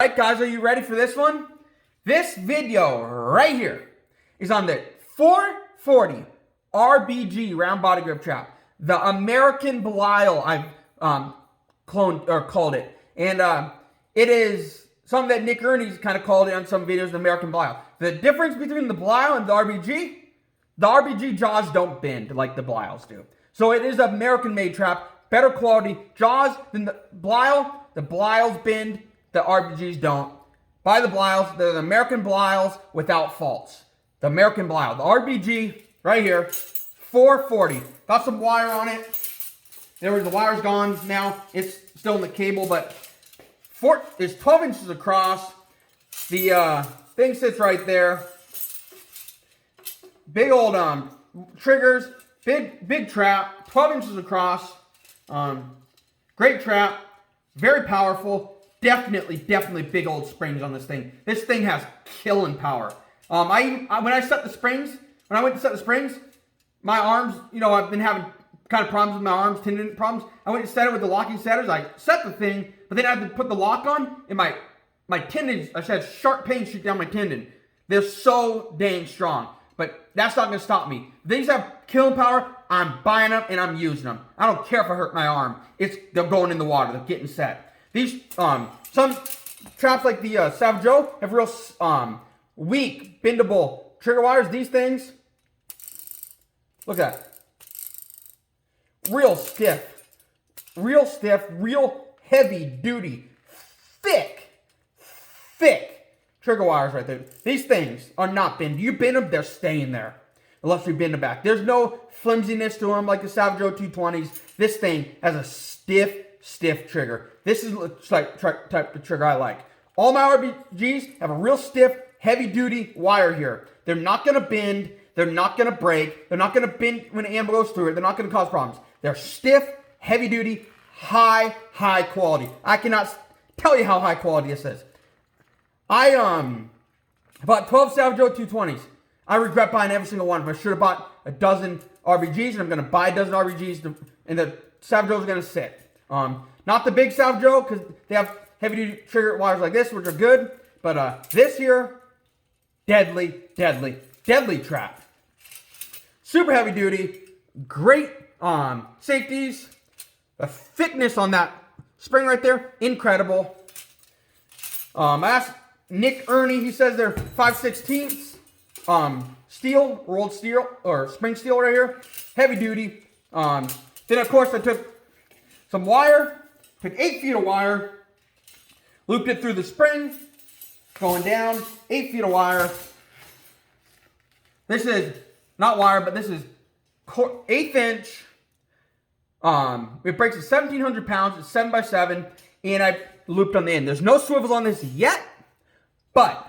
Alright guys, are you ready for this one? This video right here is on the 440 RBG round body grip trap. The American Belisle, I've called it. And it is something that Nick Ernie's kind of called it on some videos, the American Belisle. The difference between the Belisle and the RBG jaws don't bend like the Beliles do. So it is an American made trap, better quality jaws than the Belisle. The Beliles bend. The RBGs don't. Buy the Beliles. They're the American Beliles without faults. The American Belisle. The RBG, right here, 440. Got some wire on it. The wire's gone now. It's still in the cable, but it's 12 inches across. The thing sits right there. Big old triggers. Big trap. 12 inches across. Great trap. Very powerful. Definitely big old springs on this thing. This thing has killing power. When I went to set the springs, my arms, I've been having kind of problems with my arms, tendon problems. I went to set it with the locking setters. I set the thing, but then I had to put the lock on, and my tendons, I had sharp pain shoot down my tendon. They're so dang strong, but that's not going to stop me. These have killing power. I'm buying them and I'm using them. I don't care if I hurt my arm. They're going in the water. They're getting set. These, some traps like the Savage Joe have real weak, bendable trigger wires. These things, look at that. Real stiff, real heavy duty, thick trigger wires right there. These things are not bend. You bend them, they're staying there. Unless you bend them back. There's no flimsiness to them like the Savage Joe 220s. This thing has a stiff trigger. This is the type of trigger I like. All my RBGs have a real stiff, heavy-duty wire here. They're not going to bend. They're not going to break. They're not going to bend when the ammo goes through it. They're not going to cause problems. They're stiff, heavy-duty, high quality. I cannot tell you how high quality this is. I bought 12 Savage Joe 220s. I regret buying every single one. I should have bought a dozen RBGs, and I'm going to buy a dozen RBGs, and the Savage Joe's going to sit. Not the big Savage Joe, because they have heavy-duty trigger wires like this, which are good. But this here, deadly trap. Super heavy-duty, great safeties. The thickness on that spring right there, incredible. I asked Nick Ernie, he says they're 5/16 steel, rolled steel, or spring steel right here. Heavy-duty. Then, of course, I took some wire, took 8 feet of wire, looped it through the spring, going down, 8 feet of wire. This is not wire, but this is 1/8 inch. It breaks at 1,700 pounds. It's 7x7, and I looped on the end. There's no swivels on this yet, but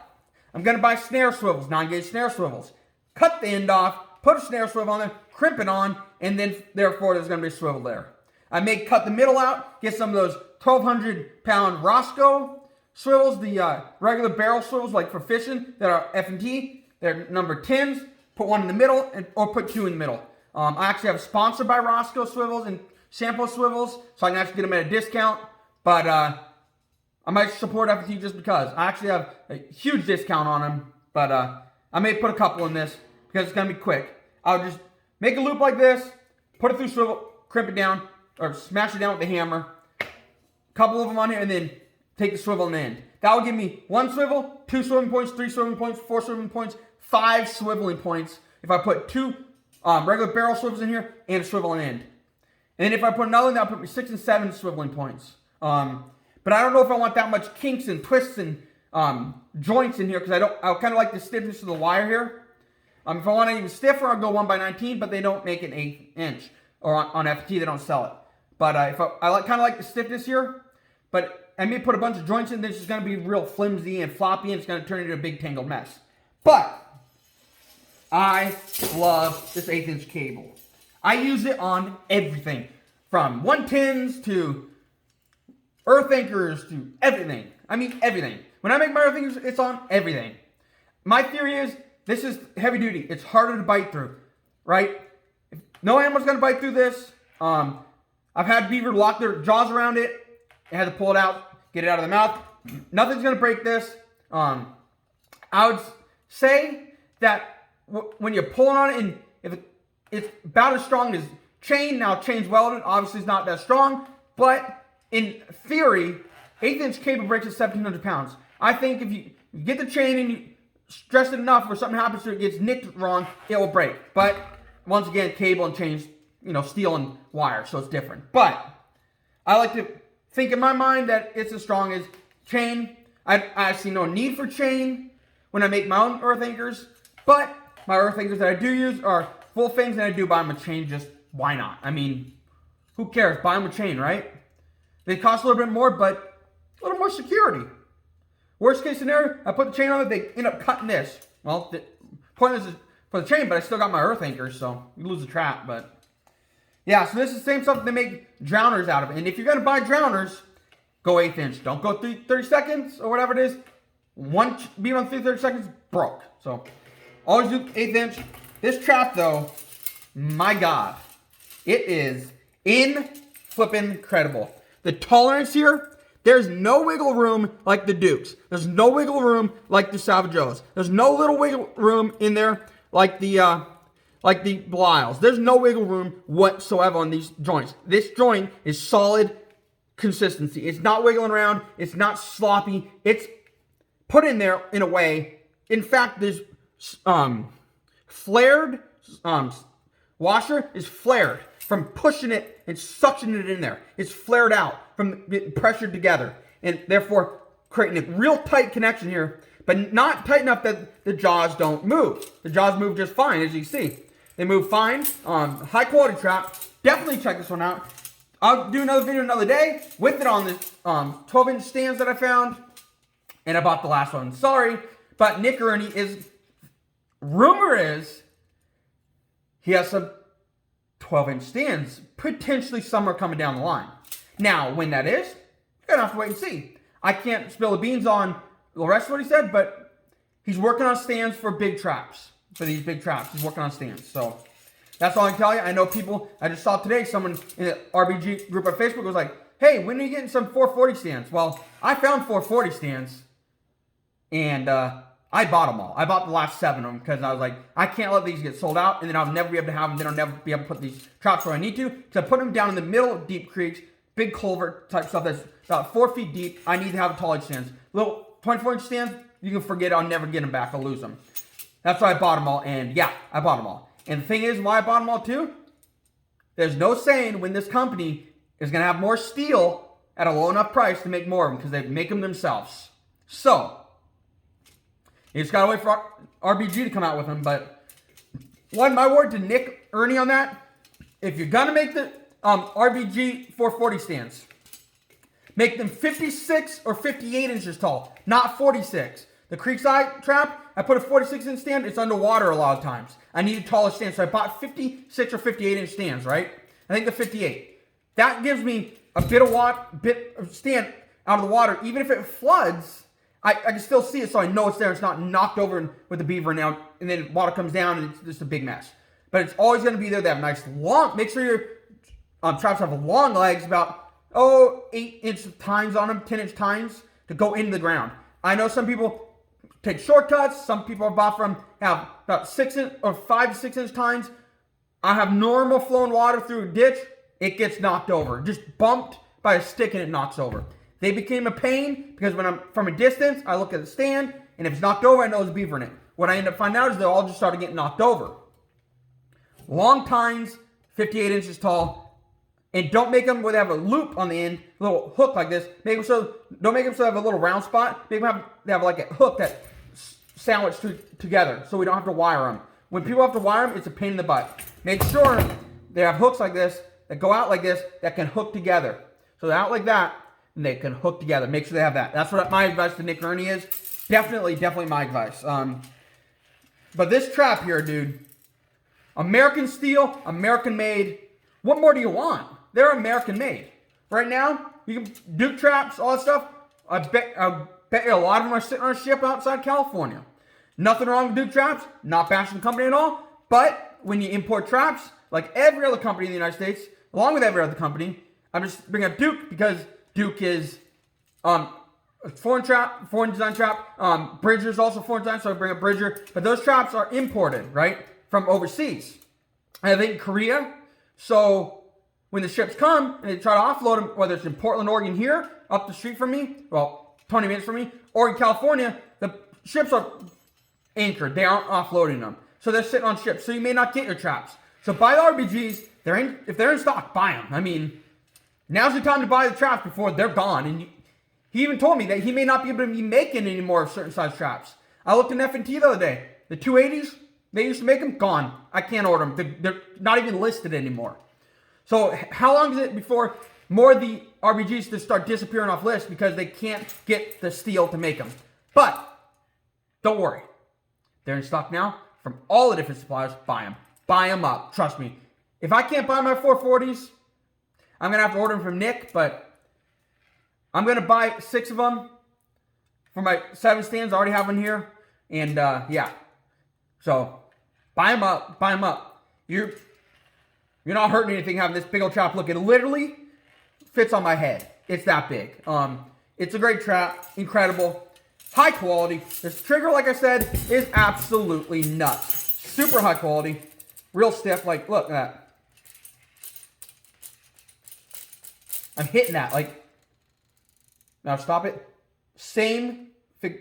I'm going to buy snare swivels, 9-gauge snare swivels. Cut the end off, put a snare swivel on there, crimp it on, and then, therefore, there's going to be a swivel there. I may cut the middle out, get some of those 1,200-pound Roscoe swivels, the regular barrel swivels like for fishing that are F&T. They're number 10s. Put one in the middle or put 2 in the middle. I actually have a sponsor by Roscoe swivels and Shampoo swivels, so I can actually get them at a discount. But I might support F&T just because. I actually have a huge discount on them, but I may put a couple in this because it's going to be quick. I'll just make a loop like this, put it through swivel, crimp it down, or smash it down with the hammer. A couple of them on here, and then take the swivel in the end. That will give me 1 swivel, 2 swiveling points, 3 swiveling points, 4 swiveling points, 5 swiveling points. If I put 2 regular barrel swivels in here and a swivel in the end. And then if I put another one, that'll put me 6 and 7 swiveling points. But I don't know if I want that much kinks and twists and joints in here because I kind of like the stiffness of the wire here. If I want it even stiffer, I'll go 1x19, but they don't make an 1/8 inch. Or on FT, they don't sell it. But I kind of like the stiffness here. But I may put a bunch of joints in. This is going to be real flimsy and floppy, and it's going to turn into a big tangled mess. But I love this 1/8 inch cable. I use it on everything. From 110s to earth anchors to everything. I mean everything. When I make my earth anchors, it's on everything. My theory is this is heavy duty. It's harder to bite through, right? No animal's going to bite through this. I've had beaver lock their jaws around it. I had to pull it out, get it out of the mouth, Nothing's going to break this. I would say that when you're pulling on it, and if it's about as strong as chain, now chain's welded, obviously it's not that strong, but in theory, 1/8" cable breaks at 1,700 pounds. I think if you get the chain and you stress it enough where something happens to it, gets nicked wrong, it will break. But once again, cable and chains, steel and wire, so it's different. But I like to think in my mind that it's as strong as chain. I see no need for chain when I make my own earth anchors, but my earth anchors that I do use are full things, and I do buy them a chain. Just why not? I mean, who cares? Buy them a chain, right? They cost a little bit more, but a little more security. Worst case scenario, I put the chain on it, they end up cutting this. Well, the point is for the chain, but I still got my earth anchors, so you lose the trap. But yeah, so this is the same stuff they make drowners out of. And if you're gonna buy drowners, go 1/8". Don't go 30 seconds or whatever it is. One beam on 30 seconds, broke. So always do 1/8". This trap though, my God, it is incredible. The tolerance here, there's no wiggle room like the Dukes. There's no wiggle room like the Savageos. There's no little wiggle room in there like the Belisles. There's no wiggle room whatsoever on these joints. This joint is solid consistency. It's not wiggling around. It's not sloppy. It's put in there in a way. In fact, this flared washer is flared from pushing it and suctioning it in there. It's flared out from getting pressured together, and therefore creating a real tight connection here, but not tight enough that the jaws don't move. The jaws move just fine, as you see. They move fine. High quality trap. Definitely check this one out. I'll do another video another day with it on this 12-inch stands that I found, and I bought the last one. Sorry, but Nick Ernie rumor is he has some 12-inch stands, potentially somewhere coming down the line. Now, when that is, you're gonna have to wait and see. I can't spill the beans on the rest of what he said, but he's working on stands for big traps. For these big traps, he's working on stands. So that's all I can tell you. I know people, I just saw today, someone in the RBG group on Facebook was like, hey, when are you getting some 440 stands? Well, I found 440 stands, and I bought them all. I bought the last 7 of them because I was like, I can't let these get sold out, and then I'll never be able to have them. Then I'll never be able to put these traps where I need to. So I put them down in the middle of deep creeks, big culvert type stuff that's about 4 feet deep. I need to have tall edge stands. Little 24-inch stands, you can forget it. I'll never get them back. I'll lose them. That's why I bought them all, and yeah, I bought them all. And the thing is, why I bought them all too? There's no saying when this company is going to have more steel at a low enough price to make more of them, because they make them themselves. So you just gotta wait for RBG to come out with them. But my word to Nick Ernie on that: if you're gonna make the RBG 440 stands, make them 56 or 58 inches tall, not 46. The Creekside trap, I put a 46-inch stand. It's underwater a lot of times. I need a taller stand, so I bought 56 or 58-inch stands. Right? I think the 58. That gives me a bit of stand out of the water, even if it floods. I can still see it, so I know it's there. It's not knocked over with the beaver now, and then water comes down, and it's just a big mess. But it's always going to be there. They have nice long. Make sure your traps have long legs, about 8-inch tines on them, 10-inch tines to go into the ground. I know some people take shortcuts. Some people I bought from have about 6-inch or 5 to 6-inch tines. I have normal flowing water through a ditch. It gets knocked over, just bumped by a stick, and it knocks over. They became a pain because when I'm from a distance, I look at the stand, and if it's knocked over, I know there's a beaver in it. What I end up finding out is they all just started getting knocked over. Long tines, 58 inches tall, and don't make them where they have a loop on the end, a little hook like this. Don't make them so they have a little round spot. Make them have like a hook that sandwiched together, so we don't have to wire them. When people have to wire them, it's a pain in the butt. Make sure they have hooks like this that go out like this that can hook together. So they're out like that, and they can hook together. Make sure they have that. That's what my advice to Nick Ernie is. Definitely my advice. But this trap here, dude, American steel, American made. What more do you want? They're American made. Right now, you can Duke traps, all that stuff. I bet you a lot of them are sitting on a ship outside California. Nothing wrong with Duke traps. Not bashing the company at all. But when you import traps, like every other company in the United States, along with every other company, I'm just bringing up Duke because Duke is foreign design trap. Bridger's also foreign design, so I bring a Bridger. But those traps are imported, right, from overseas. I think Korea. So when the ships come and they try to offload them, whether it's in Portland, Oregon here, up the street from me, well, 20 minutes from me, or in California, the ships are anchored. They aren't offloading them. So they're sitting on ships. So you may not get your traps. So buy the RBGs. If they're in stock, buy them. I mean, now's the time to buy the traps before they're gone. And he even told me that he may not be able to be making any more of certain size traps. I looked in F&T the other day. The 280s, they used to make them, gone. I can't order them. They're not even listed anymore. So how long is it before more of the RBGs just start disappearing off lists because they can't get the steel to make them? But don't worry. They're in stock now from all the different suppliers. Buy them. Buy them up. Trust me. If I can't buy my 440s, I'm going to have to order them from Nick, but I'm going to buy 6 of them for my 7 stands. I already have one here. And, yeah. So, buy them up. Buy them up. You're not hurting anything having this big old trap. Look, it literally fits on my head. It's that big. It's a great trap. Incredible. High quality. This trigger, like I said, is absolutely nuts. Super high quality. Real stiff. Like, look at that. I'm hitting that. Like, now stop it. Same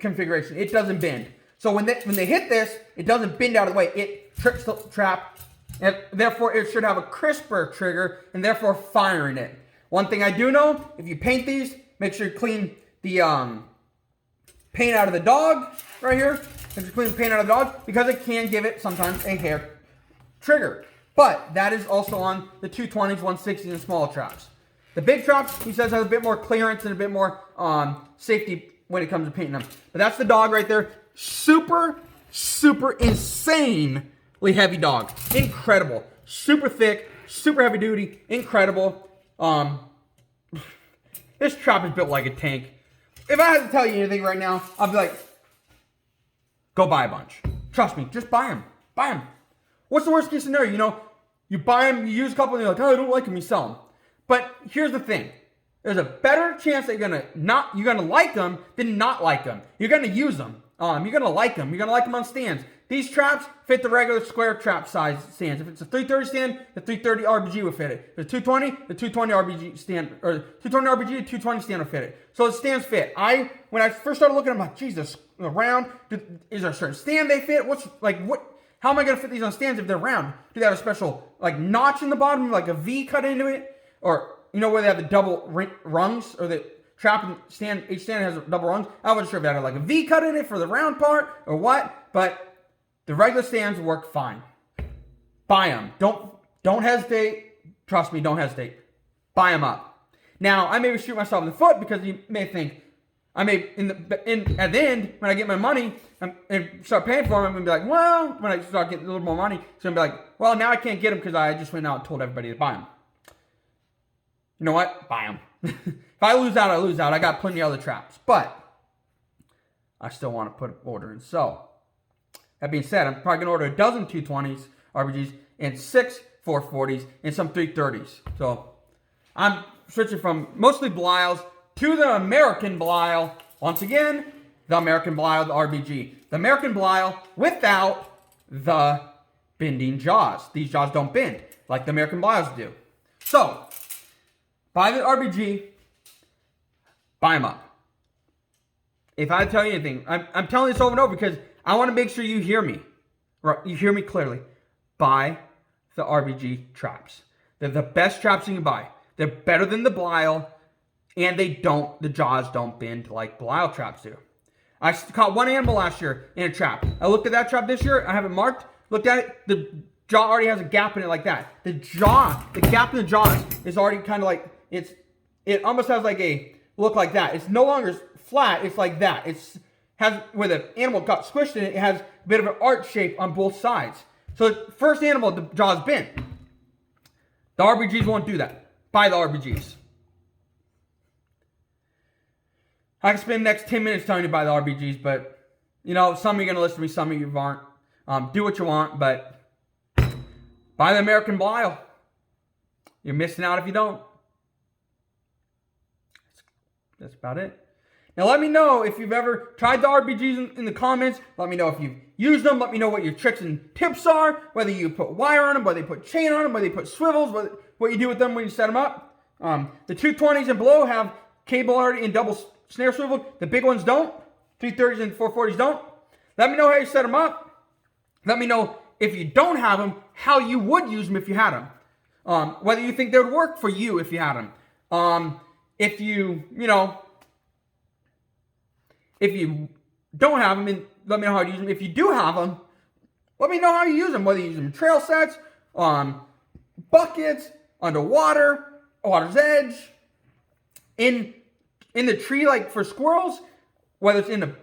configuration. It doesn't bend. So when they hit this, it doesn't bend out of the way. It trips the trap. And therefore, it should have a crisper trigger and therefore firing it. One thing I do know, if you paint these, make sure you clean the paint out of the dog right here. Make sure you clean the paint out of the dog because it can give it sometimes a hair trigger. But that is also on the 220s, 160s, and smaller traps. The big traps, he says, has a bit more clearance and a bit more safety when it comes to painting them. But that's the dog right there. Super, super insanely heavy dog. Incredible. Super thick, super heavy duty, incredible. This trap is built like a tank. If I had to tell you anything right now, I'd be like, go buy a bunch. Trust me, just buy them. Buy them. What's the worst case scenario? You know, you buy them, you use a couple, and you're like, oh, I don't like them, you sell them. But here's the thing. There's a better chance that you're gonna like them than not like them. You're gonna use them. You're gonna like them. You're gonna like them on stands. These traps fit the regular square trap size stands. If it's a 330 stand, the 330 RBG will fit it. If it's 220, the 220 RBG stand, or 220 RBG, the 220 stand will fit it. So the stands fit. When I first started looking, I'm like, Jesus, round. Is there a certain stand they fit? How am I gonna fit these on stands if they're round? Do they have a special notch in the bottom, like a V cut into it, or where they have the double rungs, or the trap and stand, each stand has double rungs? I wasn't sure if they had a V cut in it for the round part or what, but the regular stands work fine. Buy them. Don't hesitate. Trust me, don't hesitate. Buy them up. Now, I may shoot myself in the foot because you may think, at the end, when I get my money and start paying for them, I'm going to be like, well, when I start getting a little more money, it's going to be like, well, now I can't get them because I just went out and told everybody to buy them. You know what? Buy them. If I lose out, I lose out. I got plenty of other traps. But I still want to put an order in. So, that being said, I'm probably going to order a dozen 220s, RBGs, and 6 440s, and some 330s. So, I'm switching from mostly Belisles to the American Belisle. Once again, the American Belisle, the RBG. The American Belisle without the bending jaws. These jaws don't bend like the American Belisles do. So, buy the RBG, buy them up. If I tell you anything, I'm telling this over and over because I want to make sure you hear me. You hear me clearly. Buy the RBG traps. They're the best traps you can buy. They're better than the Belisle, and the jaws don't bend like Belisle traps do. I caught one animal last year in a trap. I looked at that trap this year. I have it marked. Looked at it. The jaw already has a gap in it like that. The gap in the jaws is already kind of like, it almost has like a look like that. It's no longer flat. It's like that. Where the animal got squished in it, it has a bit of an arch shape on both sides. So the first animal, the jaw's bent. The RBGs won't do that. Buy the RBGs. I can spend the next 10 minutes telling you to buy the RBGs, but, some of you are going to listen to me, some of you aren't. Do what you want, but buy the American Belisle. You're missing out if you don't. That's about it. Now let me know if you've ever tried the RBGs in the comments. Let me know if you've used them. Let me know what your tricks and tips are, whether you put wire on them, whether you put chain on them, whether you put swivels, what you do with them when you set them up. The 220s and below have cable already in double snare swivel. The big ones don't. 330s and 440s don't. Let me know how you set them up. Let me know if you don't have them, how you would use them if you had them. Whether you think they would work for you if you had them. If you don't have them, let me know how to use them. If you do have them, let me know how you use them. Whether you use them in trail sets, buckets, underwater, water's edge, in the tree like for squirrels, whether it's in the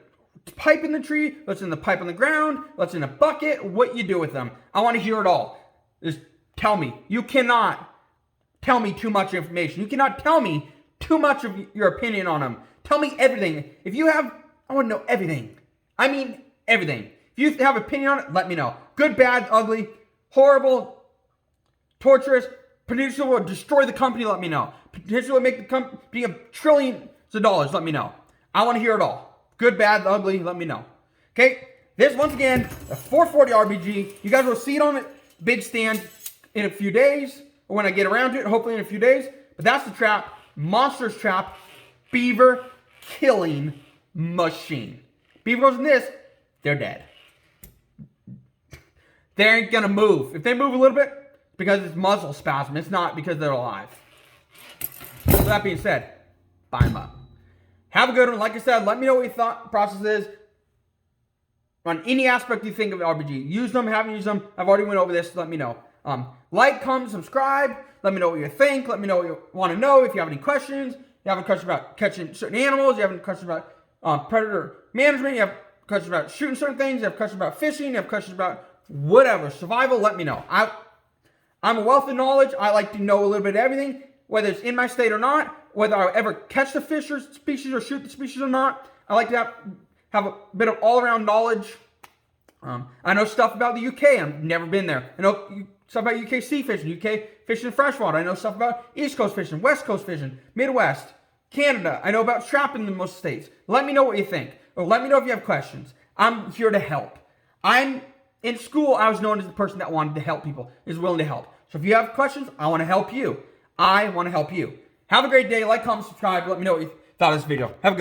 pipe in the tree, whether it's in the pipe on the ground, whether it's in a bucket, what you do with them. I want to hear it all. Just tell me. You cannot tell me too much information. You cannot tell me too much of your opinion on them. Tell me everything. If you have, I want to know everything. I mean everything. If you have an opinion on it, let me know. Good, bad, ugly, horrible, torturous, potentially will destroy the company, let me know. Potentially will make the company a trillions of dollars, let me know. I want to hear it all. Good, bad, ugly, let me know. Okay, this once again, a 440 RBG. You guys will see it on the big stand in a few days, or when I get around to it, hopefully in a few days. But that's the trap, monstrous trap, beaver killing machine. Beaver goes in this, they're dead. They ain't gonna move. If they move a little bit, it's because it's muzzle spasm. It's not because they're alive. So that being said, buy them up. Have a good one. Like I said, let me know what your thought process is on any aspect you think of RBG. Use them, haven't used them. I've already went over this. So let me know. Like, comment, subscribe. Let me know what you think. Let me know what you want to know. If you have any questions, you have any questions about catching certain animals, you have any questions about predator management, you have questions about shooting certain things, you have questions about fishing, you have questions about whatever, survival, let me know. I'm a wealth of knowledge. I like to know a little bit of everything, whether it's in my state or not, whether I ever catch the fish or species or shoot the species or not. I like to have a bit of all-around knowledge. I know stuff about the UK. I've never been there. I know stuff about UK sea fishing, UK fishing in freshwater. I know stuff about East Coast fishing, West Coast fishing, Midwest, Canada. I know about trapping in most states. Let me know what you think. Or let me know if you have questions. I'm here to help. In school, I was known as the person that wanted to help people, is willing to help. So if you have questions, I want to help you. I want to help you. Have a great day. Like, comment, subscribe. Let me know what you thought of this video. Have a good